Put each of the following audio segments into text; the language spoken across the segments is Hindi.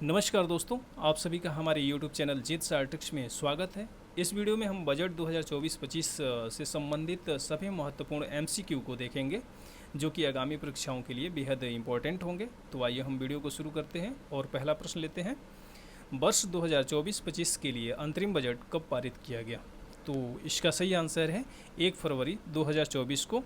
नमस्कार दोस्तों, आप सभी का हमारे YouTube चैनल जीत आर्टिक्स में स्वागत है। इस वीडियो में हम बजट 2024-25 से संबंधित सभी महत्वपूर्ण MCQ को देखेंगे जो कि आगामी परीक्षाओं के लिए बेहद इम्पोर्टेंट होंगे। तो आइए हम वीडियो को शुरू करते हैं और पहला प्रश्न लेते हैं। वर्ष 2024-25 के लिए अंतरिम बजट कब पारित किया गया? तो इसका सही आंसर है 1 फरवरी 2024 को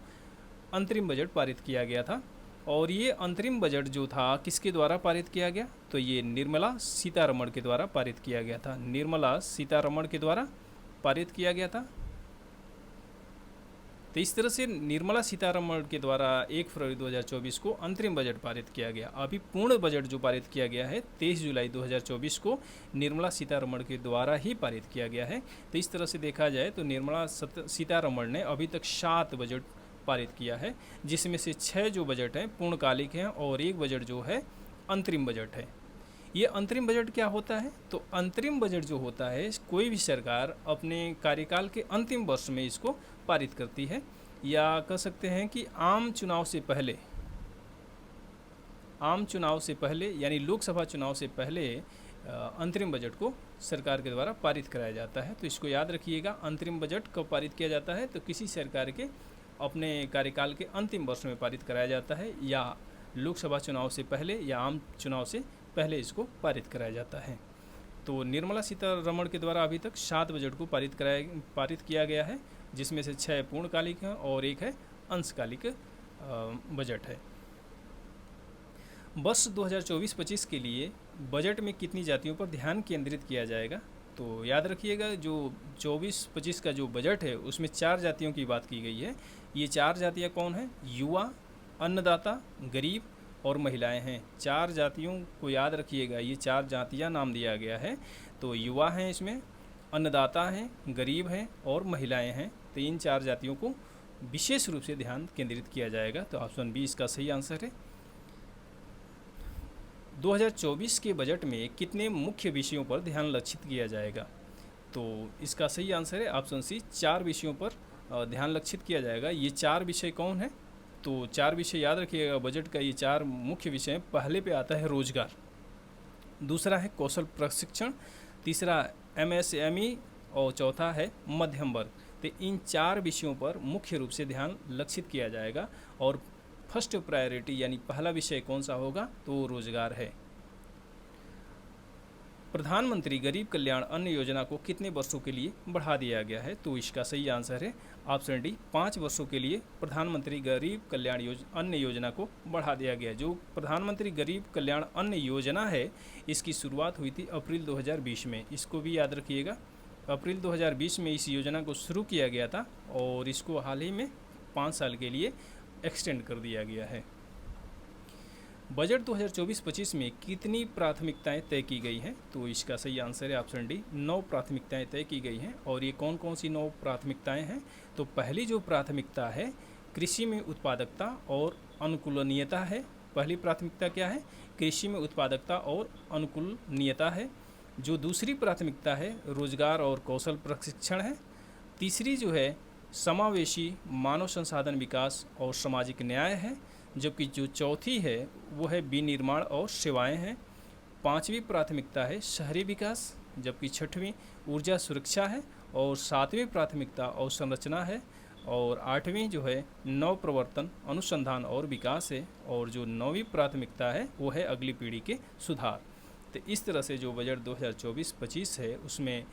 अंतरिम बजट पारित किया गया था। और ये अंतरिम बजट जो था किसके द्वारा पारित किया गया? तो ये निर्मला सीतारमण के द्वारा पारित किया गया था। निर्मला सीतारमण के द्वारा पारित किया गया था। तो इस तरह से निर्मला सीतारमण के द्वारा 1 फरवरी 2024 को अंतरिम बजट पारित किया गया। अभी पूर्ण बजट जो पारित किया गया है 23 जुलाई 2024 को निर्मला सीतारमण के द्वारा ही पारित किया गया है। तो इस तरह से देखा जाए तो निर्मला सीतारमण ने अभी तक 7 बजट पारित किया है, जिसमें से 6 जो बजट हैं पूर्णकालिक हैं और 1 बजट जो है अंतरिम बजट है। ये अंतरिम बजट क्या होता है? तो अंतरिम बजट जो होता है कोई भी सरकार अपने कार्यकाल के अंतिम वर्ष में इसको पारित करती है, या कह सकते हैं कि आम चुनाव से पहले यानी लोकसभा चुनाव से पहले अंतरिम बजट को सरकार के द्वारा पारित कराया जाता है। तो इसको याद रखिएगा, अंतरिम बजट कब पारित किया जाता है? तो किसी सरकार के अपने कार्यकाल के अंतिम वर्ष में पारित कराया जाता है, या लोकसभा चुनाव से पहले या आम चुनाव से पहले इसको पारित कराया जाता है। तो निर्मला सीतारमण के द्वारा अभी तक 7 बजट को पारित किया गया है, जिसमें से 6 पूर्णकालिक हैं और 1 है अंशकालिक बजट है। वर्ष 2024-25 के लिए बजट में कितनी जातियों पर ध्यान केंद्रित किया जाएगा? तो याद रखिएगा, जो 24-25 का जो बजट है उसमें 4 जातियों की बात की गई है। ये 4 जातियाँ कौन हैं? युवा, अन्नदाता, गरीब और महिलाएं हैं। 4 जातियों को याद रखिएगा, ये 4 जातियाँ नाम दिया गया है। तो युवा हैं, इसमें अन्नदाता हैं, गरीब हैं और महिलाएं हैं। तो इन 4 जातियों को विशेष रूप से ध्यान केंद्रित किया जाएगा। तो ऑप्शन बी इसका सही आंसर है। 2024 के बजट में कितने मुख्य विषयों पर ध्यान लक्षित किया जाएगा? तो इसका सही आंसर है ऑप्शन सी, 4 विषयों पर ध्यान लक्षित किया जाएगा। ये 4 विषय कौन है? तो 4 विषय याद रखिएगा, बजट का ये 4 मुख्य विषय हैं। पहले पे आता है रोजगार, दूसरा है कौशल प्रशिक्षण, तीसरा MSME और चौथा है मध्यम वर्ग। तो इन 4 विषयों पर मुख्य रूप से ध्यान लक्षित किया जाएगा। और फर्स्ट प्रायोरिटी यानी पहला विषय कौन सा होगा? तो रोजगार है। प्रधानमंत्री गरीब कल्याण अन्न योजना को कितने वर्षों के लिए बढ़ा दिया गया है? तो इसका सही आंसर है ऑप्शन डी, 5 वर्षों के लिए प्रधानमंत्री गरीब कल्याण अन्न योजना को बढ़ा दिया गया है। जो प्रधानमंत्री गरीब कल्याण अन्न योजना है इसकी शुरुआत हुई थी अप्रैल 2020 में। इसको भी याद रखिएगा, अप्रैल 2020 में इस योजना को शुरू किया गया था और इसको हाल ही में 5 साल के लिए एक्सटेंड कर दिया गया है। बजट 2024-25 में कितनी प्राथमिकताएं तय की गई हैं? तो इसका सही आंसर है ऑप्शन डी, 9 प्राथमिकताएं तय की गई हैं। और ये कौन कौन सी 9 प्राथमिकताएं हैं? तो पहली जो प्राथमिकता है कृषि में उत्पादकता और अनुकूलनीयता है। पहली प्राथमिकता क्या है? कृषि में उत्पादकता और अनुकूलनीयता है। जो दूसरी प्राथमिकता है रोजगार और कौशल प्रशिक्षण है। तीसरी जो है समावेशी मानव संसाधन विकास और सामाजिक न्याय है। जबकि जो चौथी है वो है विनिर्माण और सेवाएं हैं। 5वीं प्राथमिकता है शहरी विकास, जबकि 6वीं ऊर्जा सुरक्षा है। और 7वीं प्राथमिकता अवसंरचना है। और 8वीं जो है नव प्रवर्तन अनुसंधान और विकास है। और जो 9वीं प्राथमिकता है वो है अगली पीढ़ी के सुधार। तो इस तरह से जो बजट 2024-25 है उसमें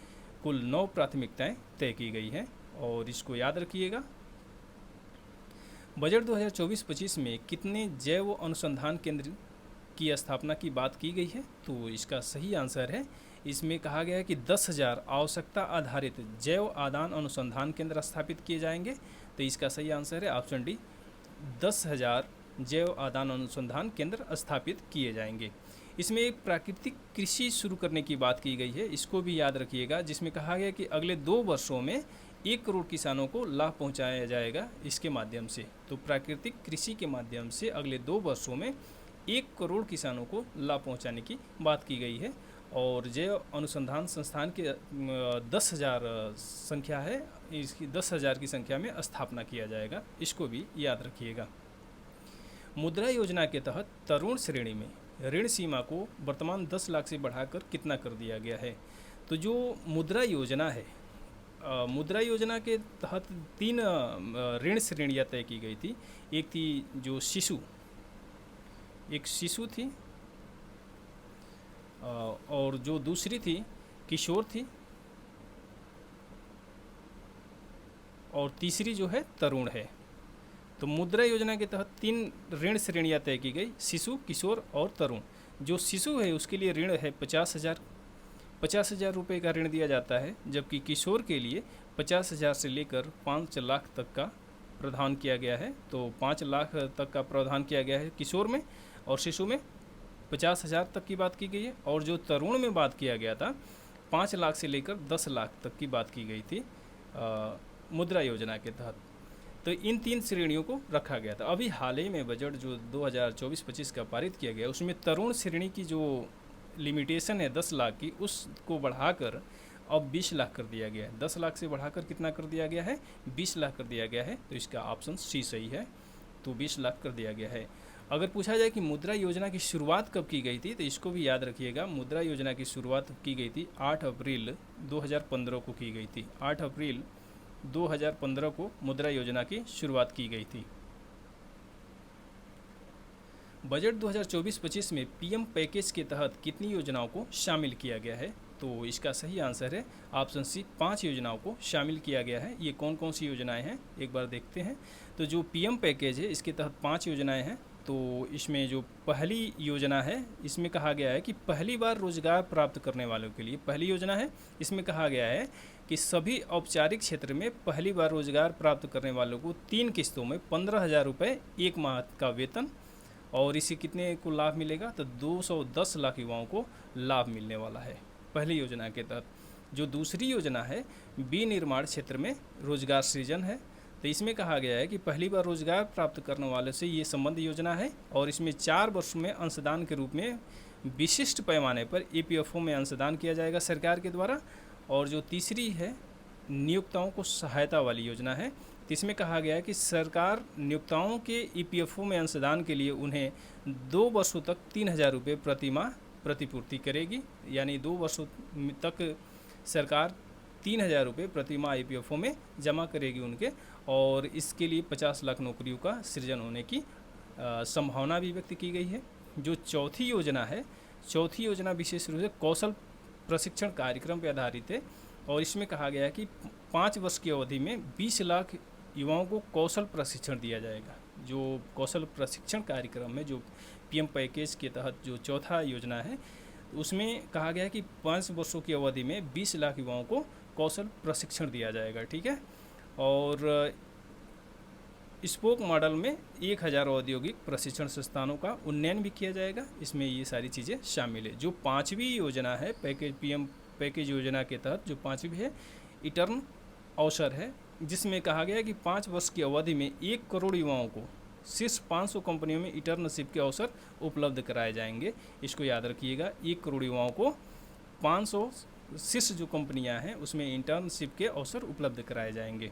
कुल 9 प्राथमिकताएं तय की गई हैं। और इसको याद रखिएगा। बजट 2024-25 में कितने जैव अनुसंधान केंद्र की स्थापना की बात की गई है? तो इसका सही आंसर है, इसमें कहा गया है कि 10,000 आवश्यकता आधारित जैव आदान अनुसंधान केंद्र स्थापित किए जाएंगे। तो इसका सही आंसर है ऑप्शन डी, 10,000 जैव आदान अनुसंधान केंद्र स्थापित किए जाएंगे। इसमें एक प्राकृतिक कृषि शुरू करने की बात की गई है, इसको भी याद रखिएगा, जिसमें कहा गया कि अगले 2 वर्षों में 1 करोड़ किसानों को लाभ पहुंचाया जाएगा इसके माध्यम से। तो प्राकृतिक कृषि के माध्यम से अगले 2 वर्षों में 1 करोड़ किसानों को लाभ पहुंचाने की बात की गई है। और जैव अनुसंधान संस्थान के 10,000 संख्या है, इसकी 10,000 की संख्या में स्थापना किया जाएगा, इसको भी याद रखिएगा। मुद्रा योजना के तहत तरुण श्रेणी में ऋण सीमा को वर्तमान 10 लाख से बढ़ाकर कितना कर दिया गया है। तो जो मुद्रा योजना है, मुद्रा योजना के तहत 3 ऋण श्रेणियाँ तय की गई थी। एक थी जो शिशु थी, और जो दूसरी थी किशोर थी, और तीसरी जो है तरुण है। तो मुद्रा योजना के तहत 3 ऋण श्रेणियाँ तय की गई, शिशु, किशोर और तरुण। जो शिशु है उसके लिए ऋण है 50,000 रुपये का ऋण दिया जाता है, जबकि किशोर के लिए 50,000 से लेकर 5 लाख तक का प्रावधान किया गया है। तो 5 लाख तक का प्रावधान किया गया है किशोर में, और शिशु में 50,000 तक की बात की गई है। और जो तरुण में बात किया गया था 5 लाख से लेकर 10 लाख तक की बात की गई थी मुद्रा योजना के तहत। तो इन 3 श्रेणियों को रखा गया था। अभी हाल ही में बजट जो 2024-25 का पारित किया गया, उसमें तरुण श्रेणी की जो लिमिटेशन है 10 लाख की, उसको बढ़ाकर अब 20 लाख कर दिया गया है। 10 लाख से बढ़ाकर कितना कर दिया गया है, 20 लाख कर दिया गया है। तो इसका ऑप्शन सी सही है, तो 20 लाख कर दिया गया है। अगर पूछा जाए कि मुद्रा योजना की शुरुआत कब की गई थी, तो इसको भी याद रखिएगा। मुद्रा योजना की शुरुआत की गई थी 8 अप्रैल 2015 को की गई थी। 8 अप्रैल 2015 को मुद्रा योजना की शुरुआत की गई थी। बजट 2024-25 में पीएम पैकेज के तहत कितनी योजनाओं को शामिल किया गया है। तो इसका सही आंसर है ऑप्शन सी, 5 योजनाओं को शामिल किया गया है। ये कौन कौन सी योजनाएं हैं एक बार देखते हैं। तो जो पीएम पैकेज है इसके तहत 5 योजनाएं हैं। तो इसमें जो पहली योजना है, इसमें कहा गया है कि पहली बार रोजगार प्राप्त करने वालों के लिए पहली योजना है। इसमें कहा गया है कि सभी औपचारिक क्षेत्र में पहली बार रोजगार प्राप्त करने वालों को 3 किस्तों में 15,000 रुपये 1 माह का वेतन, और इसे कितने को लाभ मिलेगा, तो 210 लाख युवाओं को लाभ मिलने वाला है पहली योजना के तहत। जो दूसरी योजना है विनिर्माण क्षेत्र में रोजगार सृजन है। तो इसमें कहा गया है कि पहली बार रोजगार प्राप्त करने वालों से ये संबंध योजना है, और इसमें 4 वर्ष में अंशदान के रूप में विशिष्ट पैमाने पर ईपीएफओ में अंशदान किया जाएगा सरकार के द्वारा। और जो तीसरी है नियोक्ताओं को सहायता वाली योजना है। तो इसमें कहा गया है कि सरकार नियोक्ताओं के ईपीएफओ में अंशदान के लिए उन्हें 2 वर्षों तक 3,000 रुपये प्रति माह प्रतिपूर्ति करेगी। यानी 2 वर्षों तक सरकार 3,000 रुपये प्रति माह ईपीएफओ में जमा करेगी उनके, और इसके लिए 50 लाख नौकरियों का सृजन होने की संभावना भी व्यक्त की गई है। जो चौथी योजना है, चौथी योजना विशेष रूप से कौशल प्रशिक्षण कार्यक्रम पर आधारित है, और इसमें कहा गया है कि 5 वर्ष की अवधि में 20 लाख युवाओं को कौशल प्रशिक्षण दिया जाएगा। जो कौशल प्रशिक्षण कार्यक्रम में जो पीएम पैकेज के तहत जो चौथा योजना है, उसमें कहा गया है कि 5 वर्षों की अवधि में 20 लाख युवाओं को कौशल प्रशिक्षण दिया जाएगा। ठीक है, और स्पोक मॉडल में 1000 औद्योगिक प्रशिक्षण संस्थानों का उन्नयन भी किया जाएगा। इसमें ये सारी चीज़ें शामिल है। जो 5वीं योजना है पैकेज, पीएम पैकेज योजना के तहत जो 5वीं है इंटर्न अवसर है, जिसमें कहा गया है कि 5 वर्ष की अवधि में 1 करोड़ युवाओं को शीर्ष 500 कंपनियों में इंटर्नशिप के अवसर उपलब्ध कराए जाएंगे। इसको याद रखिएगा, 1 करोड़ युवाओं को 500 शीर्ष जो कंपनियां हैं उसमें इंटर्नशिप के अवसर उपलब्ध कराए जाएंगे।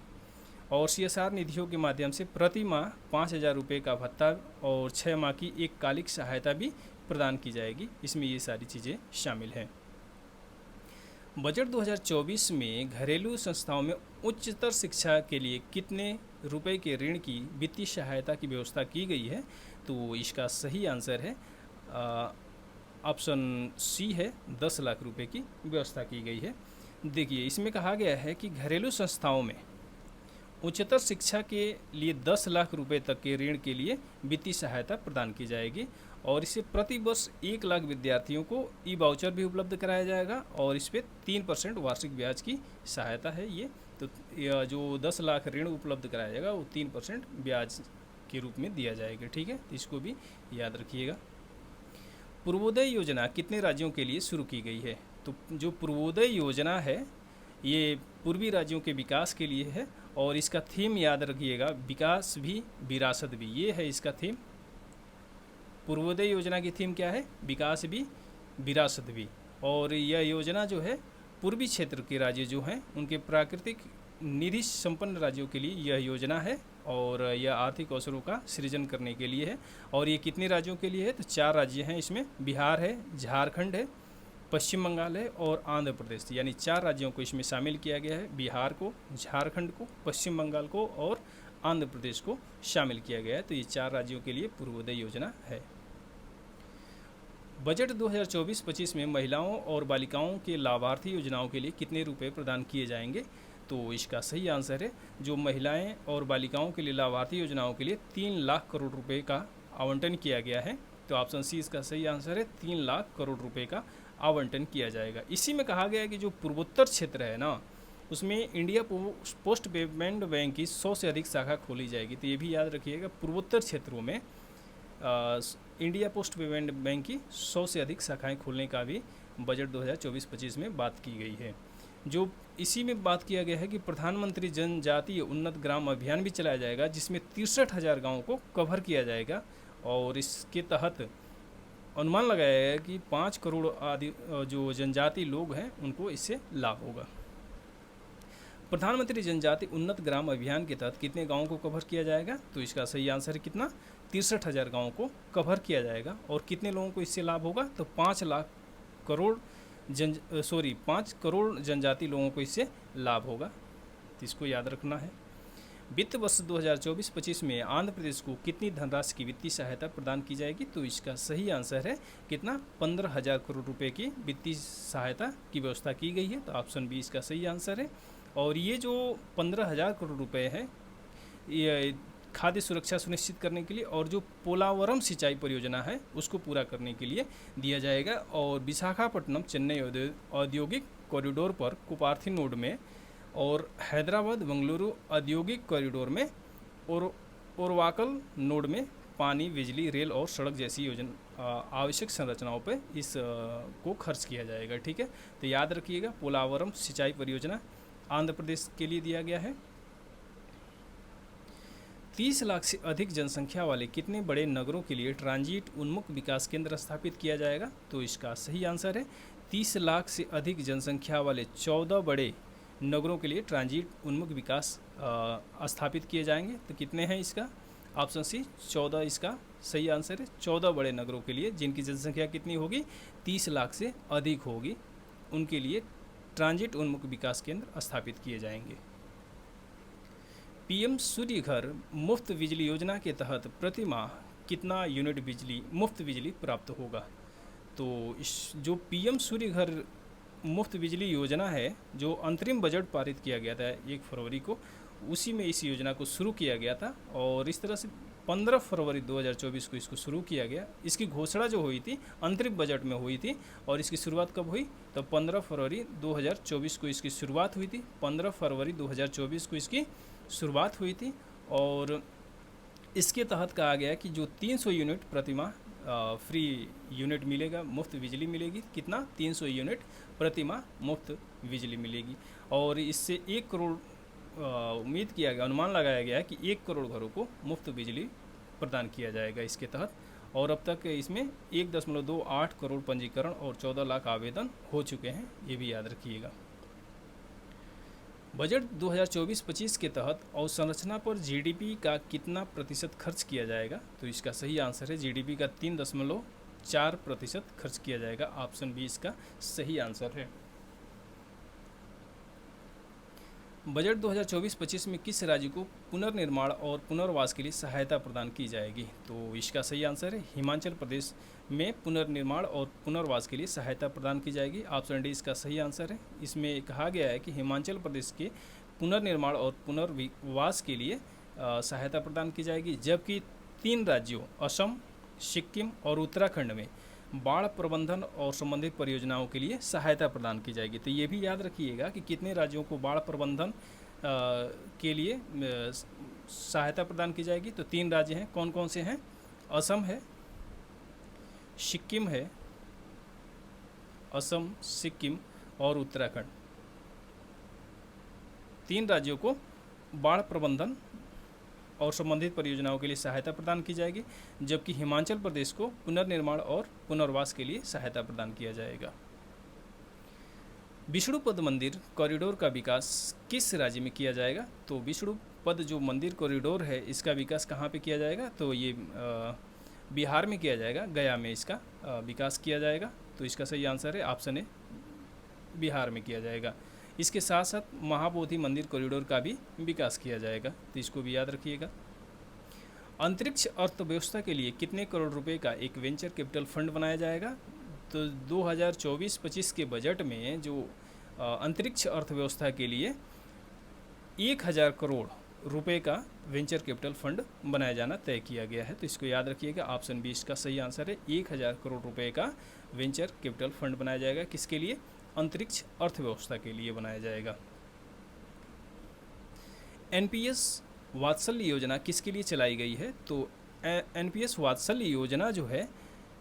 और सीएसआर निधियों के माध्यम से प्रति माह 5,000 रुपये का भत्ता और 6 माह की एककालिक सहायता भी प्रदान की जाएगी। इसमें ये सारी चीज़ें शामिल हैं। बजट 2024 में घरेलू संस्थाओं में उच्चतर शिक्षा के लिए कितने रुपए के ऋण की वित्तीय सहायता की व्यवस्था की गई है। तो इसका सही आंसर है ऑप्शन सी है, 10 लाख रुपए की व्यवस्था की गई है। देखिए, इसमें कहा गया है कि घरेलू संस्थाओं में उच्चतर शिक्षा के लिए 10 लाख रुपए तक के ऋण के लिए वित्तीय सहायता प्रदान की जाएगी, और इससे प्रति वर्ष 1 लाख विद्यार्थियों को ई वाउचर भी उपलब्ध कराया जाएगा, और इस पर 3% वार्षिक ब्याज की सहायता है ये। तो जो 10 लाख ऋण उपलब्ध कराया जाएगा वो 3% ब्याज के रूप में दिया जाएगा। ठीक है, इसको भी याद रखिएगा। पूर्वोदय योजना कितने राज्यों के लिए शुरू की गई है। तो जो पूर्वोदय योजना है ये पूर्वी राज्यों के विकास के लिए है, और इसका थीम याद रखिएगा, विकास भी विरासत भी, ये है इसका थीम। पूर्वोदय योजना की थीम क्या है, विकास भी विरासत भी। और यह योजना जो है पूर्वी क्षेत्र के राज्य जो हैं उनके प्राकृतिक निधि संपन्न राज्यों के लिए यह योजना है, और यह आर्थिक अवसरों का सृजन करने के लिए है। और ये कितने राज्यों के लिए है? तो 4 राज्य हैं इसमें, बिहार है, झारखंड है, पश्चिम बंगाल है और आंध्र प्रदेश। यानी 4 राज्यों को इसमें शामिल किया गया है, बिहार को, झारखंड को, पश्चिम बंगाल को और आंध्र प्रदेश को शामिल किया गया है। तो ये 4 राज्यों के लिए पूर्वोदय योजना है। बजट 2024-25 में महिलाओं और बालिकाओं के लाभार्थी योजनाओं के लिए कितने रुपए प्रदान किए जाएंगे? तो इसका सही आंसर है, जो महिलाएं और बालिकाओं के लिए लाभार्थी योजनाओं के लिए 3 लाख करोड़ रुपए का आवंटन किया गया है। तो ऑप्शन सी इसका सही आंसर है, 3 लाख करोड़ रुपए का आवंटन किया जाएगा। इसी में कहा गया है कि जो पूर्वोत्तर क्षेत्र है ना, उसमें इंडिया पोस्ट पेमेंट बैंक की 100 से अधिक शाखा खोली जाएगी। तो ये भी याद रखिएगा, पूर्वोत्तर क्षेत्रों में इंडिया पोस्ट पेमेंट बैंक की 100 से अधिक शाखाएं खोलने का भी बजट 2024-25 में बात की गई है। जो इसी में बात किया गया है कि प्रधानमंत्री जनजातीय उन्नत ग्राम अभियान भी चलाया जाएगा, जिसमें 63,000 गाँवों को कवर किया जाएगा। और इसके तहत अनुमान लगाया गया है कि 5 करोड़ आदि जो जनजातीय लोग हैं उनको इससे लाभ होगा। प्रधानमंत्री जनजातीय उन्नत ग्राम अभियान के तहत कितने गाँवों को कवर किया जाएगा? तो इसका सही आंसर है कितना? 63,000 गाँवों को कवर किया जाएगा। और कितने लोगों को इससे लाभ होगा? तो 5 करोड़ जनजातीय लोगों को इससे लाभ होगा। तो इसको याद रखना है। वित्त वर्ष 2024-25 में आंध्र प्रदेश को कितनी धनराशि की वित्तीय सहायता प्रदान की जाएगी? तो इसका सही आंसर है कितना? 15,000 करोड़ रुपए की वित्तीय सहायता की व्यवस्था की गई है। तो ऑप्शन बी इसका सही आंसर है। और ये जो 15,000 करोड़ रुपए है, ये खाद्य सुरक्षा सुनिश्चित करने के लिए और जो पोलावरम सिंचाई परियोजना है उसको पूरा करने के लिए दिया जाएगा। और विशाखापट्टनम चेन्नई औद्योगिक कॉरिडोर पर कुपार्थी नोड में और हैदराबाद बेंगलुरु औद्योगिक कॉरिडोर में और ओरवाकल नोड में पानी, बिजली, रेल और सड़क जैसी योजना आवश्यक संरचनाओं पर इस को खर्च किया जाएगा। ठीक है, तो याद रखिएगा, पोलावरम सिंचाई परियोजना आंध्र प्रदेश के लिए दिया गया है। 30 लाख से अधिक जनसंख्या वाले कितने बड़े नगरों के लिए ट्रांजिट उन्मुख विकास केंद्र स्थापित किया जाएगा? तो इसका सही आंसर है 30 लाख से अधिक जनसंख्या वाले 14 बड़े नगरों के लिए ट्रांजिट उन्मुख विकास स्थापित किए जाएंगे। तो कितने हैं इसका? ऑप्शन सी 14 इसका सही आंसर है। 14 बड़े नगरों के लिए जिनकी जनसंख्या कितनी होगी? 30 लाख से अधिक होगी, उनके लिए ट्रांजिट उन्मुख विकास केंद्र स्थापित किए जाएंगे। पीएम सूर्य घर मुफ्त बिजली योजना के तहत प्रति माह कितना यूनिट मुफ्त बिजली प्राप्त होगा? तो इस जो पीएम सूर्य घर मुफ्त बिजली योजना है, जो अंतरिम बजट पारित किया गया था 1 फरवरी को, उसी में इस योजना को शुरू किया गया था। और इस तरह से 15 फरवरी 2024 को इसको शुरू किया गया। इसकी घोषणा जो हुई थी अंतरिम बजट में हुई थी। और इसकी शुरुआत कब हुई? तो 15 फरवरी 2024 को इसकी शुरुआत हुई थी। 15 फरवरी 2024 को इसकी शुरुआत हुई थी। और इसके तहत कहा गया कि जो 300 यूनिट प्रति माह फ्री यूनिट मिलेगा, मुफ्त बिजली मिलेगी। कितना? 300 यूनिट प्रति माह मुफ्त बिजली मिलेगी। और इससे 1 करोड़ उम्मीद किया गया, अनुमान लगाया गया है कि 1 करोड़ घरों को मुफ्त बिजली प्रदान किया जाएगा इसके तहत। और अब तक इसमें 1.28 करोड़ पंजीकरण और 14 लाख आवेदन हो चुके हैं, ये भी याद रखिएगा। बजट 2024-25 के तहत अवसंरचना पर जीडीपी का कितना प्रतिशत खर्च किया जाएगा? तो इसका सही आंसर है जीडीपी का 3.4% खर्च किया जाएगा। ऑप्शन बी इसका सही आंसर है। बजट 2024-25 में किस राज्य को पुनर्निर्माण और पुनर्वास के लिए सहायता प्रदान की जाएगी? तो इसका सही आंसर है हिमाचल प्रदेश में पुनर्निर्माण और पुनर्वास के लिए सहायता प्रदान की जाएगी। ऑप्शन डी इसका सही आंसर है। इसमें कहा गया है कि हिमाचल प्रदेश के पुनर्निर्माण और पुनर्वास के लिए सहायता प्रदान की जाएगी, जबकि 3 राज्यों असम, सिक्किम और उत्तराखंड में बाढ़ प्रबंधन और संबंधित परियोजनाओं के लिए सहायता प्रदान की जाएगी। तो ये भी याद रखिएगा कि कितने राज्यों को बाढ़ प्रबंधन के लिए सहायता प्रदान की जाएगी। तो 3 राज्य हैं, कौन कौन से हैं? असम है, सिक्किम है, असम, सिक्किम और उत्तराखंड। 3 राज्यों को बाढ़ प्रबंधन और संबंधित परियोजनाओं के लिए सहायता प्रदान की जाएगी, जबकि हिमाचल प्रदेश को पुनर्निर्माण और पुनर्वास के लिए सहायता प्रदान किया जाएगा। विष्णुपद मंदिर कॉरिडोर का विकास किस राज्य में किया जाएगा? तो विष्णुपद पद जो मंदिर कॉरिडोर है इसका विकास कहाँ पे किया जाएगा, तो ये बिहार में किया जाएगा, गया में इसका विकास किया जाएगा। तो इसका सही आंसर है ऑप्शन ए, बिहार में किया जाएगा। इसके साथ साथ महाबोधि मंदिर कॉरिडोर का भी विकास किया जाएगा, तो इसको भी याद रखिएगा। अंतरिक्ष अर्थव्यवस्था के लिए कितने करोड़ रुपए का एक वेंचर कैपिटल फंड बनाया जाएगा, तो 2024-25 के बजट में जो अंतरिक्ष अर्थव्यवस्था के लिए 1000 करोड़ रुपए का वेंचर कैपिटल फंड बनाया जाना तय किया गया है। तो इसको याद रखिएगा, ऑप्शन बी इसका सही आंसर है। 1000 करोड़ रुपए का वेंचर कैपिटल फंड बनाया जाएगा, किसके लिए, अंतरिक्ष अर्थव्यवस्था के लिए बनाया जाएगा। एनपीएस वात्सल्य योजना किसके लिए चलाई गई है, तो एनपीएस वात्सल्य योजना जो है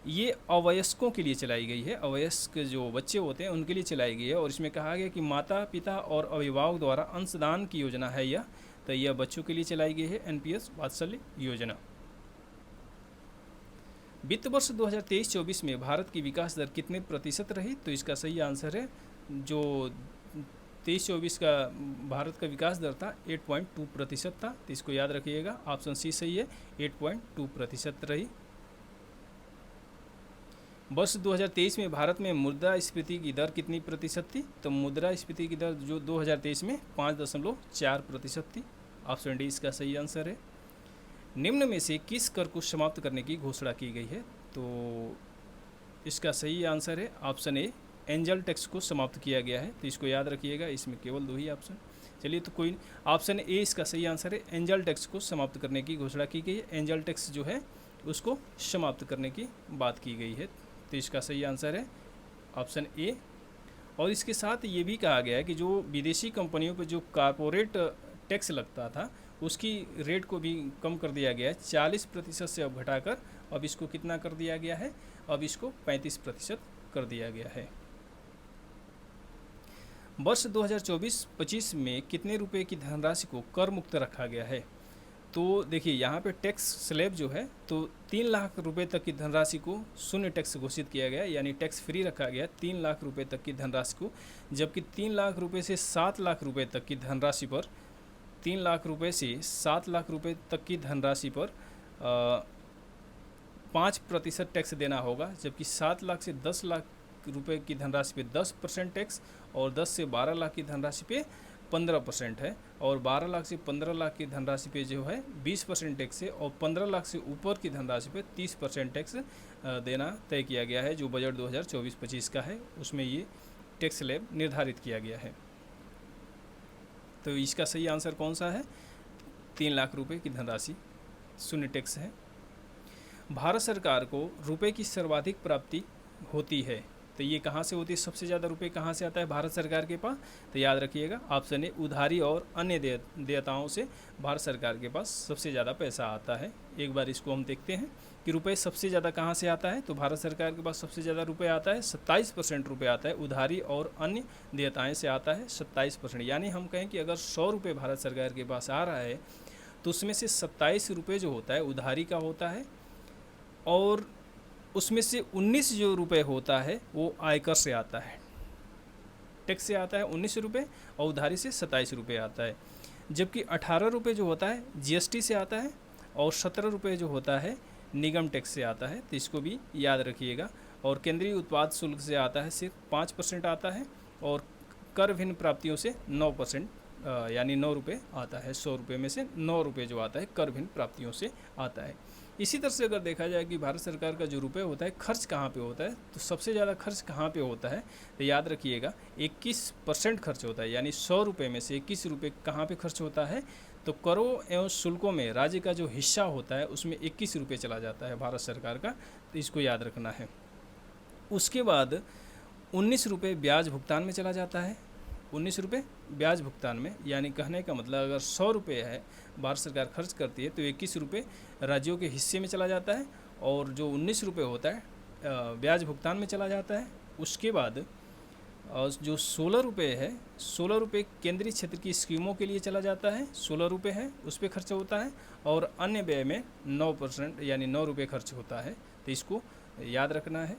ये अवयस्कों के लिए चलाई गई है। अवयस्क जो बच्चे होते हैं उनके लिए चलाई गई है, और इसमें कहा गया कि माता पिता और अभिभावक द्वारा अंशदान की योजना है यह, तो यह बच्चों के लिए चलाई गई है एनपीएस वात्सल्य योजना। वित्त वर्ष 2023-24 में भारत की विकास दर कितने प्रतिशत रही, तो इसका सही आंसर है जो 23-24 का भारत का विकास दर था 8.2% था, तो इसको याद रखिएगा, ऑप्शन सी सही है, 8.2% रही। वर्ष 2023 में भारत में मुद्रास्फीति की दर कितनी प्रतिशत थी, तो मुद्रास्फीति की दर जो 2023 में 5.4% थी, ऑप्शन डी इसका सही आंसर है। निम्न में से किस कर को समाप्त करने की घोषणा की गई है, तो इसका सही आंसर है ऑप्शन ए, एंजल टैक्स को समाप्त किया गया है, तो इसको याद रखिएगा, इसमें केवल 2 ही ऑप्शन। चलिए तो कोई, ऑप्शन ए इसका सही आंसर है, एंजल टैक्स को समाप्त करने की घोषणा की गई है। एंजल टैक्स जो है उसको समाप्त करने की बात की गई है, तो इसका सही आंसर है ऑप्शन ए। और इसके साथ ये भी कहा गया है कि जो विदेशी कंपनियों पर जो कारपोरेट टैक्स लगता था उसकी रेट को भी कम कर दिया गया है, 40% से अब घटाकर अब इसको कितना कर दिया गया है, अब इसको 35% कर दिया गया है। वर्ष 2024-25 में कितने रुपए की धनराशि को कर मुक्त रखा गया है, तो देखिए यहाँ पे टैक्स स्लैब जो है तो 3 लाख रुपए तक की धनराशि को शून्य टैक्स घोषित किया गया, यानी टैक्स फ्री रखा गया 3 लाख रुपए तक की धनराशि को, जबकि 3 लाख रुपए से 7 लाख रुपए तक की धनराशि पर 3 लाख रुपए से 7 लाख रुपए तक की धनराशि पर 5% टैक्स देना होगा, जबकि 7 लाख से 10 लाख रुपए की धनराशि पे 10% टैक्स, और 10 से 12 लाख की धनराशि पे 15% है, और 12 लाख से 15 लाख की धनराशि पे जो है 20% टैक्स है, और 15 लाख से ऊपर की धनराशि पे 30% टैक्स देना तय किया गया है, जो बजट 2024-25 का है उसमें ये टैक्स स्लैब निर्धारित किया गया है। तो इसका सही आंसर कौन सा है, 3 लाख रुपए की धनराशि शून्य टैक्स है। भारत सरकार को रुपए की सर्वाधिक प्राप्ति होती है, तो ये कहाँ से होती है, सबसे ज़्यादा रुपए कहाँ से आता है भारत सरकार के पास, तो याद रखिएगा ऑप्शन ए, उधारी और अन्य देयताओं से भारत सरकार के पास सबसे ज़्यादा पैसा आता है। एक बार इसको हम देखते हैं कि रुपए सबसे ज़्यादा कहाँ से आता है, तो भारत सरकार के पास सबसे ज़्यादा रुपए आता है, 27% रुपये आता है, उधारी और अन्य देयताएँ से आता है 27%। यानी हम कहें कि अगर 100 रुपये भारत सरकार के पास आ रहा है तो उसमें से 27 रुपये जो होता है उधारी का होता है, और उसमें से 19 जो रुपए होता है वो आयकर से आता है, टैक्स से आता है 19 रुपये, और उधारी से 27 रुपये आता है, जबकि 18 रुपये जो होता है जीएसटी से आता है, और 17 रुपये जो होता है निगम टैक्स से आता है, तो इसको भी याद रखिएगा। और केंद्रीय उत्पाद शुल्क से आता है सिर्फ 5% आता है, और कर भिन्न प्राप्तियों से 9% यानी 9 रुपये आता है, 100 रुपये में से 9 रुपये जो आता है कर भिन्न प्राप्तियों से आता है। इसी तरह से अगर देखा जाए कि भारत सरकार का जो रुपये होता है खर्च कहाँ पे होता है, तो सबसे ज़्यादा खर्च कहाँ पे होता है, तो याद रखिएगा 21% खर्च होता है, यानी 100 रुपये में से 21 रुपये कहाँ पे खर्च होता है, तो करों एवं शुल्कों में राज्य का जो हिस्सा होता है उसमें 21 रुपये चला जाता है भारत सरकार का, तो इसको याद रखना है। उसके बाद 19 रुपये ब्याज भुगतान में चला जाता है, 19 रुपये ब्याज भुगतान में, यानी कहने का मतलब अगर 100 रुपये है भारत सरकार खर्च करती है तो 21 रुपये राज्यों के हिस्से में चला जाता है, और जो 19 रुपये होता है ब्याज भुगतान में चला जाता है। उसके बाद जो 16 रुपये है, 16 रुपये केंद्रीय क्षेत्र की स्कीमों के लिए चला जाता है, 16 रुपये है उस पर खर्च होता है, और अन्य व्यय में 9% यानी 9 रुपये खर्च होता है, तो इसको याद रखना है।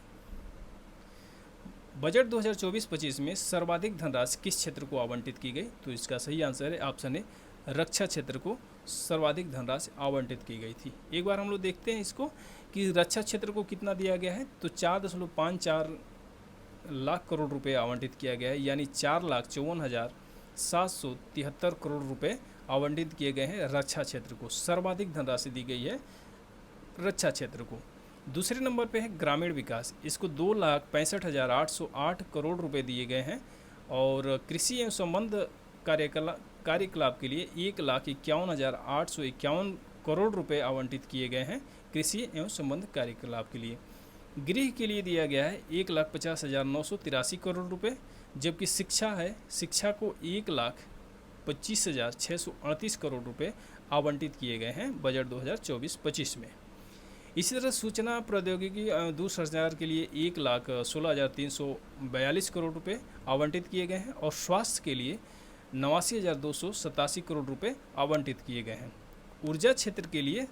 बजट 2024-25 में सर्वाधिक धनराशि किस क्षेत्र को आवंटित की गई, तो इसका सही आंसर है ऑप्शन ए, रक्षा क्षेत्र को सर्वाधिक धनराशि आवंटित की गई थी। एक बार हम लोग देखते हैं इसको कि रक्षा क्षेत्र को कितना दिया गया है, तो 4.54 लाख करोड़ रुपए आवंटित किया गया है, यानी 4,54,773 करोड़ रुपए आवंटित किए गए हैं रक्षा क्षेत्र को। सर्वाधिक धनराशि दी गई है रक्षा क्षेत्र को। दूसरे नंबर पे है ग्रामीण विकास, इसको 2,65,808 करोड़ रुपए दिए गए हैं। और कृषि एवं संबंध कार्यकलाप के लिए 1,51,851 करोड़ रुपए आवंटित किए गए हैं कृषि एवं संबंध कार्यकलाप के लिए। गृह के लिए दिया गया है 1,50,983 करोड़ रुपए, जबकि शिक्षा को 1,25,638 करोड़ रुपए आवंटित किए गए हैं बजट 2024-25 में। इसी तरह सूचना प्रौद्योगिकी एवं दूरसंचार के लिए 1,16,342 करोड़ रुपए आवंटित किए गए हैं और स्वास्थ्य के लिए 89,287 करोड़ रुपए आवंटित किए गए हैं। ऊर्जा क्षेत्र के लिए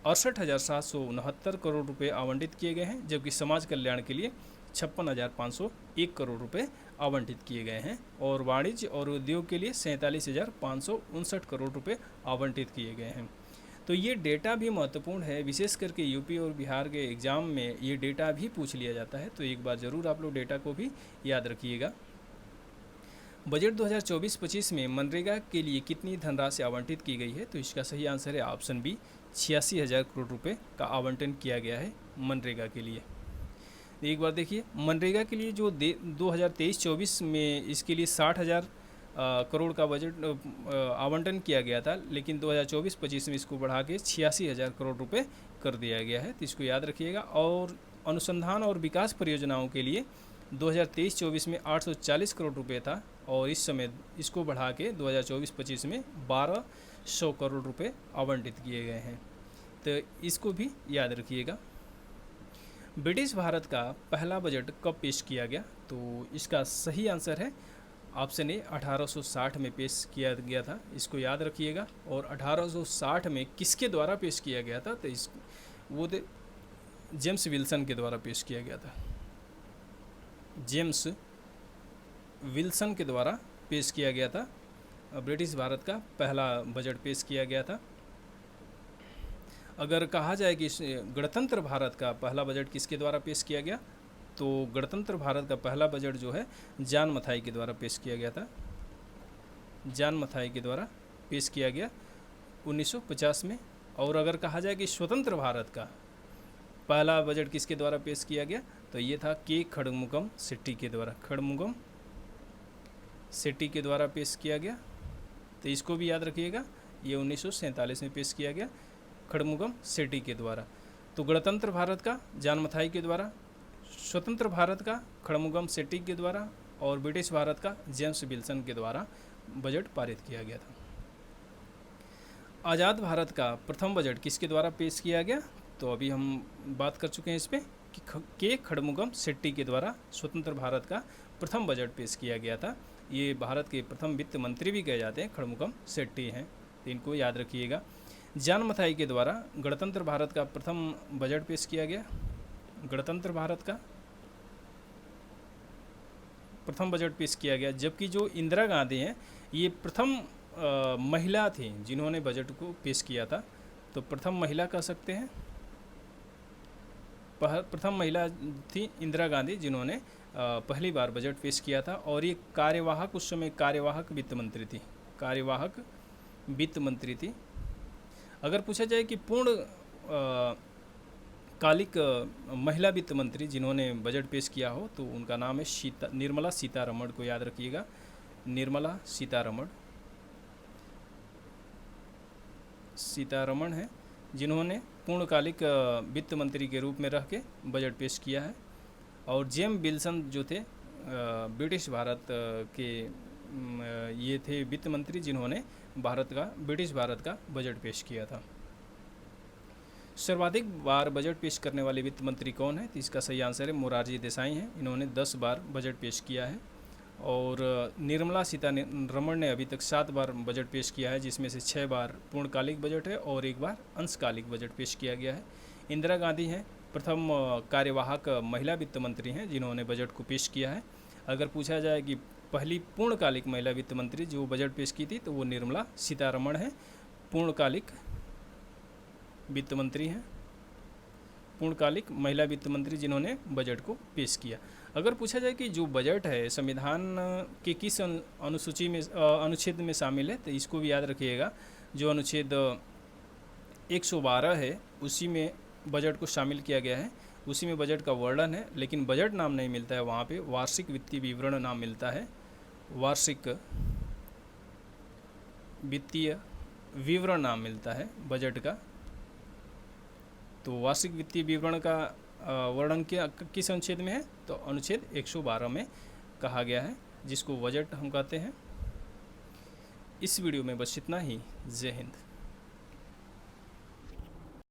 68,769 करोड़ रुपए आवंटित किए गए हैं, जबकि समाज कल्याण के लिए 56,501 करोड़ रुपए आवंटित किए गए हैं और वाणिज्य और उद्योग के लिए 47,559 करोड़ रुपए आवंटित किए गए हैं। तो ये डेटा भी महत्वपूर्ण है, विशेष करके यूपी और बिहार के एग्ज़ाम में ये डेटा भी पूछ लिया जाता है, तो एक बार ज़रूर आप लोग डेटा को भी याद रखिएगा। बजट 2024-25 में मनरेगा के लिए कितनी धनराशि आवंटित की गई है, तो इसका सही आंसर है ऑप्शन बी, 86,000 करोड़ रुपए का आवंटन किया गया है मनरेगा के लिए। एक बार देखिए, मनरेगा के लिए जो 2023-24 में इसके लिए 60,000 करोड़ का बजट आवंटन किया गया था, लेकिन 2024-25 में इसको बढ़ा के 86,000 करोड़ रुपए कर दिया गया है, तो इसको याद रखिएगा। और अनुसंधान और विकास परियोजनाओं के लिए 2023-24 में 840 करोड़ रुपए था और इस समय इसको बढ़ा के 2024-25 में 1,200 करोड़ रुपए आवंटित किए गए हैं, तो इसको भी याद रखिएगा। ब्रिटिश भारत का पहला बजट कब पेश किया गया, तो इसका सही आंसर है ऑप्शन ए, 1860 में पेश किया गया था, इसको याद रखिएगा। और 1860 में किसके द्वारा पेश किया गया था, तो जेम्स विल्सन के द्वारा पेश किया गया था। जेम्स विल्सन के द्वारा पेश किया गया था, ब्रिटिश भारत का पहला बजट पेश किया गया था। अगर कहा जाए कि गणतंत्र भारत का पहला बजट किसके द्वारा पेश किया गया, तो गणतंत्र भारत का पहला बजट जो है जॉन मथाई के द्वारा पेश किया गया था। जॉन मथाई के द्वारा पेश किया गया 1950 में। और अगर कहा जाए कि स्वतंत्र भारत का पहला बजट किसके द्वारा पेश किया गया, तो ये था के खड़गमुगम शेट्टी के द्वारा, खड़गमुगम शेट्टी के द्वारा पेश किया गया, तो इसको भी याद रखिएगा। ये 1947 में पेश किया गया खड़गमुगम शेट्टी के द्वारा। तो गणतंत्र भारत का जॉन मथाई के द्वारा, स्वतंत्र भारत का खड़गमुगम शेट्टी के द्वारा और ब्रिटिश भारत का जेम्स विल्सन के द्वारा बजट पारित किया गया था। आज़ाद भारत का प्रथम बजट किसके द्वारा पेश किया गया, तो अभी हम बात कर चुके हैं इस पर कि के खड़गमुगम शेट्टी के द्वारा स्वतंत्र भारत का प्रथम बजट पेश किया गया था। ये भारत के प्रथम वित्त मंत्री भी कहे जाते हैं, खड़गमुगम शेट्टी हैं, तो इनको याद रखिएगा। जॉन मथाई के द्वारा गणतंत्र भारत का प्रथम बजट पेश किया गया, गणतंत्र भारत का प्रथम बजट पेश किया गया, जबकि जो इंदिरा गांधी हैं ये प्रथम महिला थी जिन्होंने बजट को पेश किया था। तो प्रथम महिला कह सकते हैं, प्रथम महिला थी इंदिरा गांधी जिन्होंने पहली बार बजट पेश किया था। और ये कार्यवाहक, उस समय कार्यवाहक वित्त मंत्री थी, कार्यवाहक वित्त मंत्री थी। अगर पूछा जाए कि पूर्ण कालिक महिला वित्त मंत्री जिन्होंने बजट पेश किया हो, तो उनका नाम है निर्मला सीतारमण, को याद रखिएगा, निर्मला सीतारमण है जिन्होंने पूर्णकालिक वित्त मंत्री के रूप में रह के बजट पेश किया है। और जेम्स विल्सन जो थे ब्रिटिश भारत के ये थे वित्त मंत्री जिन्होंने ब्रिटिश भारत का बजट पेश किया था। सर्वाधिक बार बजट पेश करने वाले वित्त मंत्री कौन है, तो इसका सही आंसर है मोरारजी देसाई हैं, इन्होंने 10 बार बजट पेश किया है। और निर्मला सीतारमण ने अभी तक 7 बार बजट पेश किया है, जिसमें से 6 बार पूर्णकालिक बजट है और 1 बार अंशकालिक बजट पेश किया गया है। इंदिरा गांधी हैं प्रथम कार्यवाहक महिला वित्त मंत्री हैं जिन्होंने बजट को पेश किया है। अगर पूछा जाए कि पहली पूर्णकालिक महिला वित्त मंत्री जो बजट पेश की थी तो वो निर्मला सीतारमण है, पूर्णकालिक वित्त मंत्री हैं, पूर्णकालिक महिला वित्त मंत्री जिन्होंने बजट को पेश किया। अगर पूछा जाए कि जो बजट है संविधान के किस अनुसूची में अनुच्छेद में शामिल है, तो इसको भी याद रखिएगा। जो अनुच्छेद 112 है उसी में बजट को शामिल किया गया है, उसी में बजट का वर्णन है, लेकिन बजट नाम नहीं मिलता है वहाँ पे, वार्षिक वित्तीय विवरण नाम मिलता है, वार्षिक वित्तीय विवरण नाम मिलता है बजट का। तो वार्षिक वित्तीय विवरण का वर्णन किस अनुच्छेद में है, तो अनुच्छेद 112 में कहा गया है, जिसको बजट हम कहते हैं। इस वीडियो में बस इतना ही। जय हिंद।